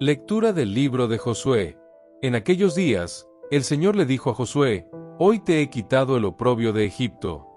Lectura del libro de Josué. En aquellos días, el Señor le dijo a Josué: Hoy te he quitado el oprobio de Egipto.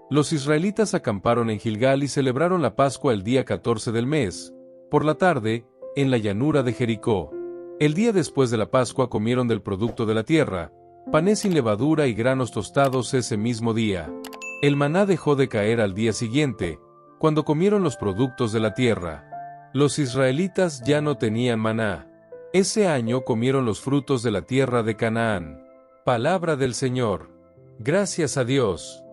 Los israelitas acamparon en Gilgal y celebraron la Pascua el día 14 del mes, por la tarde, en la llanura de Jericó. El día después de la Pascua comieron del producto de la tierra, panes sin levadura y granos tostados ese mismo día. El maná dejó de caer al día siguiente, cuando comieron los productos de la tierra. Los israelitas ya no tenían maná. Ese año comieron los frutos de la tierra de Canaán. Palabra del Señor. Gracias a Dios.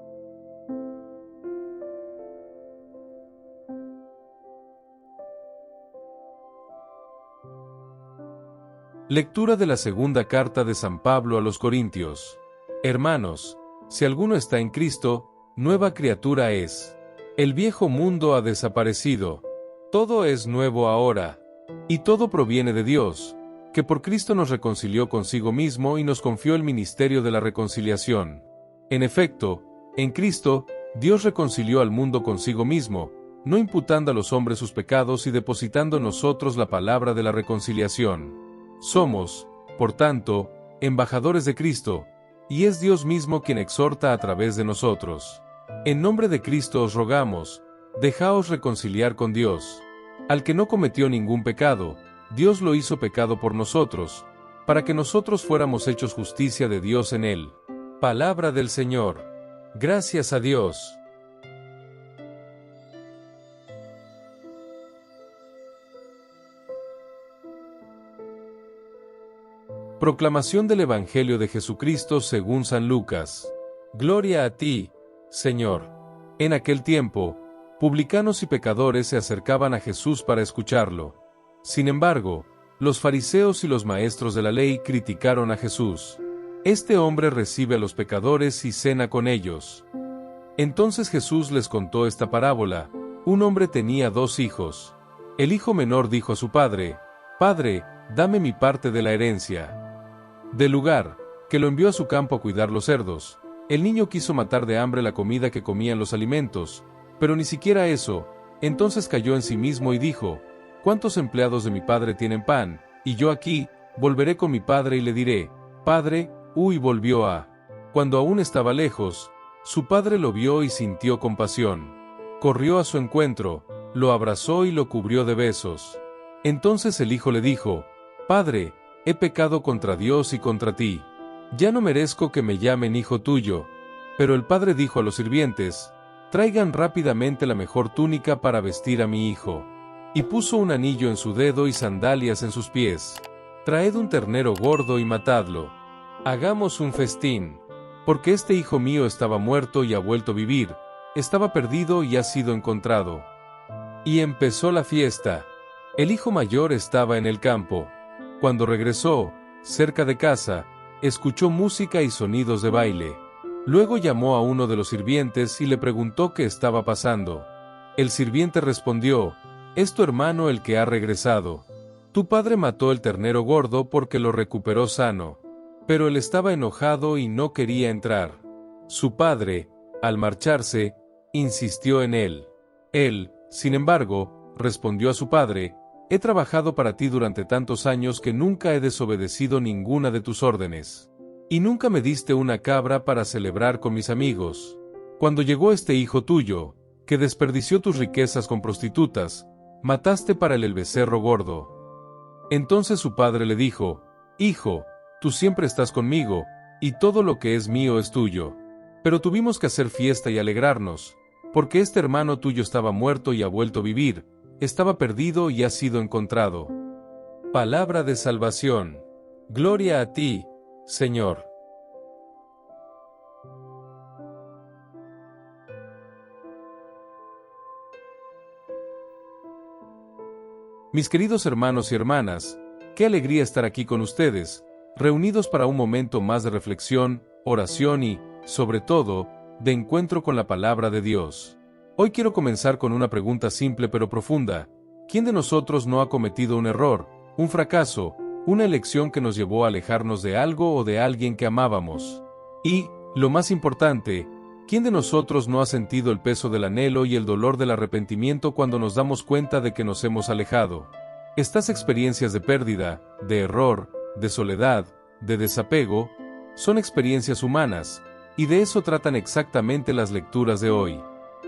Lectura de la segunda carta de San Pablo a los Corintios. Hermanos, si alguno está en Cristo, nueva criatura es. El viejo mundo ha desaparecido. Todo es nuevo ahora. Y todo proviene de Dios, que por Cristo nos reconcilió consigo mismo y nos confió el ministerio de la reconciliación. En efecto, en Cristo, Dios reconcilió al mundo consigo mismo, no imputando a los hombres sus pecados y depositando en nosotros la palabra de la reconciliación. Somos, por tanto, embajadores de Cristo, y es Dios mismo quien exhorta a través de nosotros. En nombre de Cristo os rogamos, dejaos reconciliar con Dios. Al que no cometió ningún pecado, Dios lo hizo pecado por nosotros, para que nosotros fuéramos hechos justicia de Dios en él. Palabra del Señor. Gracias a Dios. Proclamación del Evangelio de Jesucristo según San Lucas. Gloria a ti, Señor. En aquel tiempo, publicanos y pecadores se acercaban a Jesús para escucharlo. Sin embargo, los fariseos y los maestros de la ley criticaron a Jesús. Este hombre recibe a los pecadores y cena con ellos. Entonces Jesús les contó esta parábola. Un hombre tenía 2 hijos. El hijo menor dijo a su padre: Padre, dame mi parte de la herencia. Del lugar, que lo envió a su campo a cuidar los cerdos, el niño quiso matar de hambre la comida que comían los alimentos, pero ni siquiera eso. Entonces cayó en sí mismo y dijo: ¿Cuántos empleados de mi padre tienen pan? Y yo aquí, volveré con mi padre y le diré: Padre, y volvió a. Cuando aún estaba lejos, su padre lo vio y sintió compasión. Corrió a su encuentro, lo abrazó y lo cubrió de besos. Entonces el hijo le dijo: Padre, he pecado contra Dios y contra ti. Ya no merezco que me llamen hijo tuyo. Pero el padre dijo a los sirvientes: Traigan rápidamente la mejor túnica para vestir a mi hijo. Y puso un anillo en su dedo y sandalias en sus pies. Traed un ternero gordo y matadlo. Hagamos un festín. Porque este hijo mío estaba muerto y ha vuelto a vivir, estaba perdido y ha sido encontrado. Y empezó la fiesta. El hijo mayor estaba en el campo. Cuando regresó, cerca de casa, escuchó música y sonidos de baile. Luego llamó a uno de los sirvientes y le preguntó qué estaba pasando. El sirviente respondió: Es tu hermano el que ha regresado. Tu padre mató el ternero gordo porque lo recuperó sano. Pero él estaba enojado y no quería entrar. Su padre, al marcharse, insistió en él. Él, sin embargo, respondió a su padre: He trabajado para ti durante tantos años que nunca he desobedecido ninguna de tus órdenes. Y nunca me diste una cabra para celebrar con mis amigos. Cuando llegó este hijo tuyo, que desperdició tus riquezas con prostitutas, mataste para él el becerro gordo. Entonces su padre le dijo: Hijo, tú siempre estás conmigo, y todo lo que es mío es tuyo. Pero tuvimos que hacer fiesta y alegrarnos, porque este hermano tuyo estaba muerto y ha vuelto a vivir, estaba perdido y ha sido encontrado. Palabra de salvación. Gloria a ti, Señor. Mis queridos hermanos y hermanas, qué alegría estar aquí con ustedes, reunidos para un momento más de reflexión, oración y, sobre todo, de encuentro con la palabra de Dios. Hoy quiero comenzar con una pregunta simple pero profunda. ¿Quién de nosotros no ha cometido un error, un fracaso, una elección que nos llevó a alejarnos de algo o de alguien que amábamos? Y, lo más importante, ¿quién de nosotros no ha sentido el peso del anhelo y el dolor del arrepentimiento cuando nos damos cuenta de que nos hemos alejado? Estas experiencias de pérdida, de error, de soledad, de desapego, son experiencias humanas, y de eso tratan exactamente las lecturas de hoy.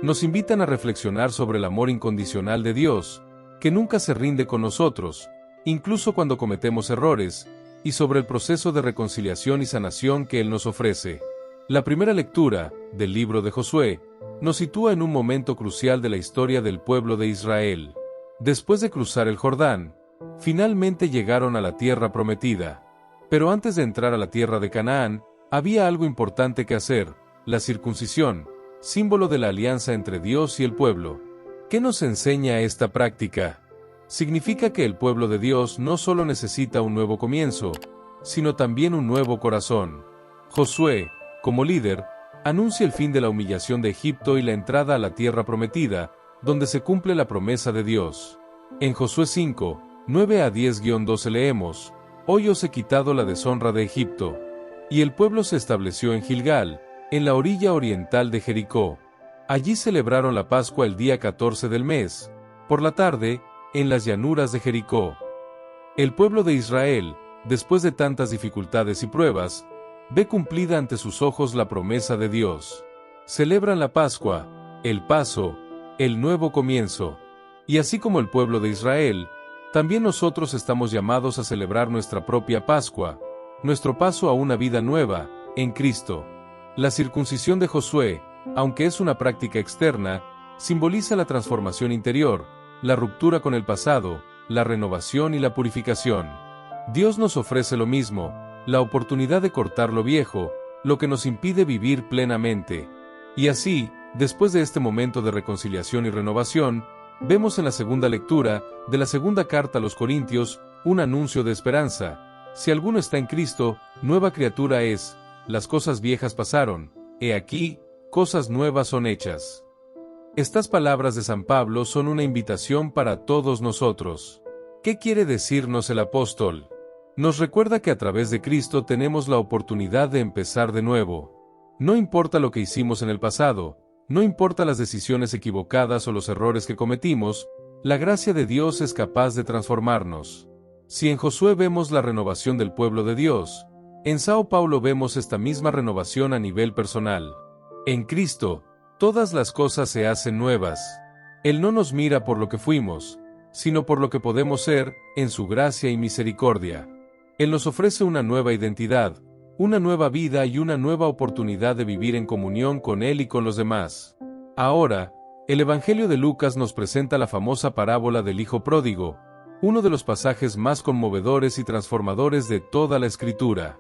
Nos invitan a reflexionar sobre el amor incondicional de Dios, que nunca se rinde con nosotros, incluso cuando cometemos errores, y sobre el proceso de reconciliación y sanación que Él nos ofrece. La primera lectura, del libro de Josué, nos sitúa en un momento crucial de la historia del pueblo de Israel. Después de cruzar el Jordán, finalmente llegaron a la tierra prometida. Pero antes de entrar a la tierra de Canaán, había algo importante que hacer: la circuncisión, símbolo de la alianza entre Dios y el pueblo. ¿Qué nos enseña esta práctica? Significa que el pueblo de Dios no solo necesita un nuevo comienzo, sino también un nuevo corazón. Josué, como líder, anuncia el fin de la humillación de Egipto y la entrada a la tierra prometida, donde se cumple la promesa de Dios. En Josué 5, 9-10-12 leemos: «Hoy os he quitado la deshonra de Egipto». Y el pueblo se estableció en Gilgal, en la orilla oriental de Jericó. Allí celebraron la Pascua el día 14 del mes, por la tarde, en las llanuras de Jericó. El pueblo de Israel, después de tantas dificultades y pruebas, ve cumplida ante sus ojos la promesa de Dios. Celebran la Pascua, el paso, el nuevo comienzo. Y así como el pueblo de Israel, también nosotros estamos llamados a celebrar nuestra propia Pascua, nuestro paso a una vida nueva, en Cristo. La circuncisión de Josué, aunque es una práctica externa, simboliza la transformación interior, la ruptura con el pasado, la renovación y la purificación. Dios nos ofrece lo mismo, la oportunidad de cortar lo viejo, lo que nos impide vivir plenamente. Y así, después de este momento de reconciliación y renovación, vemos en la segunda lectura de la segunda carta a los Corintios un anuncio de esperanza. Si alguno está en Cristo, nueva criatura es, las cosas viejas pasaron, he aquí, cosas nuevas son hechas. Estas palabras de San Pablo son una invitación para todos nosotros. ¿Qué quiere decirnos el apóstol? Nos recuerda que a través de Cristo tenemos la oportunidad de empezar de nuevo. No importa lo que hicimos en el pasado, no importa las decisiones equivocadas o los errores que cometimos, la gracia de Dios es capaz de transformarnos. Si en Josué vemos la renovación del pueblo de Dios, en Sao Paulo vemos esta misma renovación a nivel personal. En Cristo, todas las cosas se hacen nuevas. Él no nos mira por lo que fuimos, sino por lo que podemos ser, en su gracia y misericordia. Él nos ofrece una nueva identidad, una nueva vida y una nueva oportunidad de vivir en comunión con Él y con los demás. Ahora, el Evangelio de Lucas nos presenta la famosa parábola del Hijo Pródigo, uno de los pasajes más conmovedores y transformadores de toda la Escritura.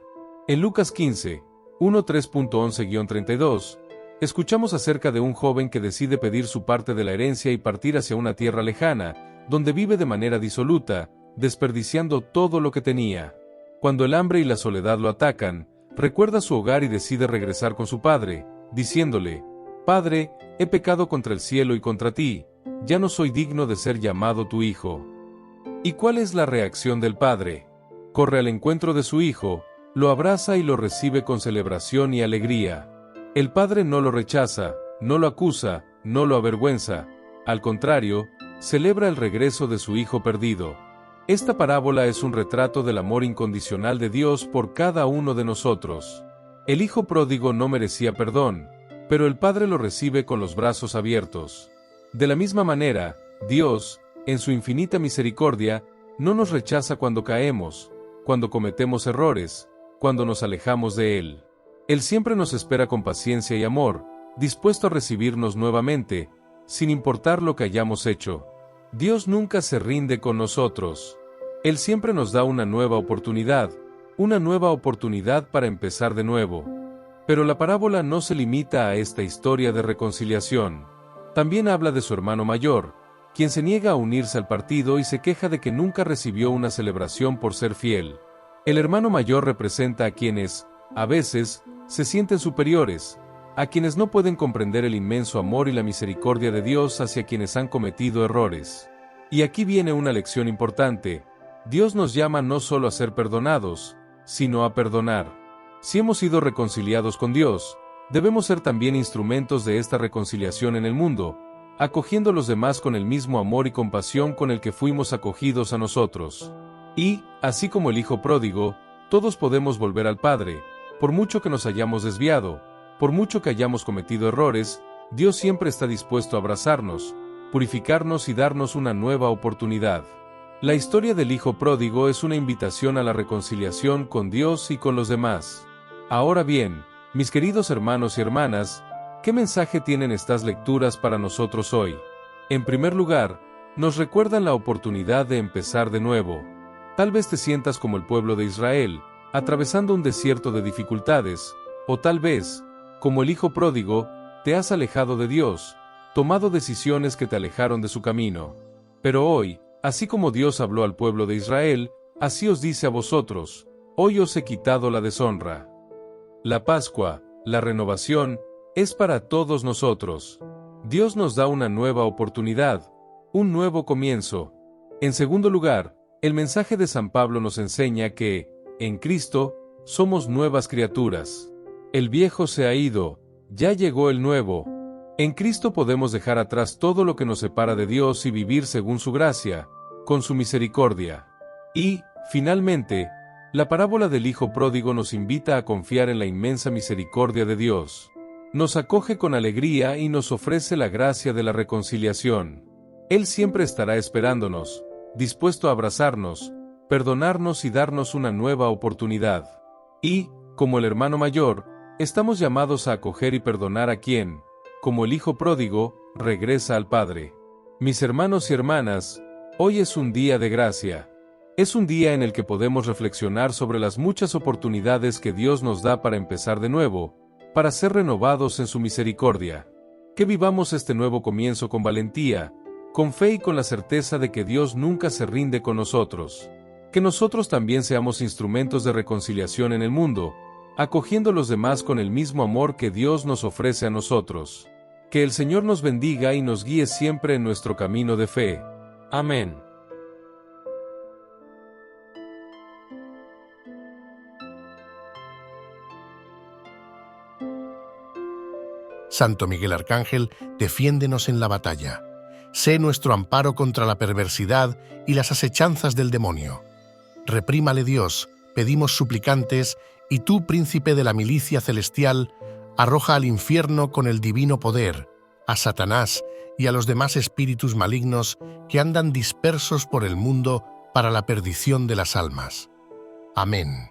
En Lucas 15, 1:3.11-32, escuchamos acerca de un joven que decide pedir su parte de la herencia y partir hacia una tierra lejana, donde vive de manera disoluta, desperdiciando todo lo que tenía. Cuando el hambre y la soledad lo atacan, recuerda su hogar y decide regresar con su padre, diciéndole: «Padre, he pecado contra el cielo y contra ti, ya no soy digno de ser llamado tu hijo». ¿Y cuál es la reacción del padre? Corre al encuentro de su hijo, lo abraza y lo recibe con celebración y alegría. El padre no lo rechaza, no lo acusa, no lo avergüenza. Al contrario, celebra el regreso de su hijo perdido. Esta parábola es un retrato del amor incondicional de Dios por cada uno de nosotros. El hijo pródigo no merecía perdón, pero el padre lo recibe con los brazos abiertos. De la misma manera, Dios, en su infinita misericordia, no nos rechaza cuando caemos, cuando cometemos errores, cuando nos alejamos de Él. Él siempre nos espera con paciencia y amor, dispuesto a recibirnos nuevamente, sin importar lo que hayamos hecho. Dios nunca se rinde con nosotros. Él siempre nos da una nueva oportunidad para empezar de nuevo. Pero la parábola no se limita a esta historia de reconciliación. También habla de su hermano mayor, quien se niega a unirse al partido y se queja de que nunca recibió una celebración por ser fiel. El hermano mayor representa a quienes, a veces, se sienten superiores, a quienes no pueden comprender el inmenso amor y la misericordia de Dios hacia quienes han cometido errores. Y aquí viene una lección importante: Dios nos llama no solo a ser perdonados, sino a perdonar. Si hemos sido reconciliados con Dios, debemos ser también instrumentos de esta reconciliación en el mundo, acogiendo a los demás con el mismo amor y compasión con el que fuimos acogidos a nosotros. Y, así como el Hijo pródigo, todos podemos volver al Padre, por mucho que nos hayamos desviado, por mucho que hayamos cometido errores, Dios siempre está dispuesto a abrazarnos, purificarnos y darnos una nueva oportunidad. La historia del Hijo pródigo es una invitación a la reconciliación con Dios y con los demás. Ahora bien, mis queridos hermanos y hermanas, ¿qué mensaje tienen estas lecturas para nosotros hoy? En primer lugar, nos recuerdan la oportunidad de empezar de nuevo. Tal vez te sientas como el pueblo de Israel, atravesando un desierto de dificultades, o tal vez, como el Hijo pródigo, te has alejado de Dios, tomado decisiones que te alejaron de su camino. Pero hoy, así como Dios habló al pueblo de Israel, así os dice a vosotros: hoy os he quitado la deshonra. La Pascua, la renovación, es para todos nosotros. Dios nos da una nueva oportunidad, un nuevo comienzo. En segundo lugar, el mensaje de San Pablo nos enseña que, en Cristo, somos nuevas criaturas. El viejo se ha ido, ya llegó el nuevo. En Cristo podemos dejar atrás todo lo que nos separa de Dios y vivir según su gracia, con su misericordia. Y, finalmente, la parábola del Hijo pródigo nos invita a confiar en la inmensa misericordia de Dios. Nos acoge con alegría y nos ofrece la gracia de la reconciliación. Él siempre estará esperándonos, dispuesto a abrazarnos, perdonarnos y darnos una nueva oportunidad. Y, como el hermano mayor, estamos llamados a acoger y perdonar a quien, como el Hijo pródigo, regresa al Padre. Mis hermanos y hermanas, hoy es un día de gracia. Es un día en el que podemos reflexionar sobre las muchas oportunidades que Dios nos da para empezar de nuevo, para ser renovados en su misericordia. Que vivamos este nuevo comienzo con valentía, con fe y con la certeza de que Dios nunca se rinde con nosotros. Que nosotros también seamos instrumentos de reconciliación en el mundo, acogiendo a los demás con el mismo amor que Dios nos ofrece a nosotros. Que el Señor nos bendiga y nos guíe siempre en nuestro camino de fe. Amén. Santo Miguel Arcángel, defiéndenos en la batalla. Sé nuestro amparo contra la perversidad y las asechanzas del demonio. Reprímale Dios, pedimos suplicantes, y tú, príncipe de la milicia celestial, arroja al infierno con el divino poder a Satanás y a los demás espíritus malignos que andan dispersos por el mundo para la perdición de las almas. Amén.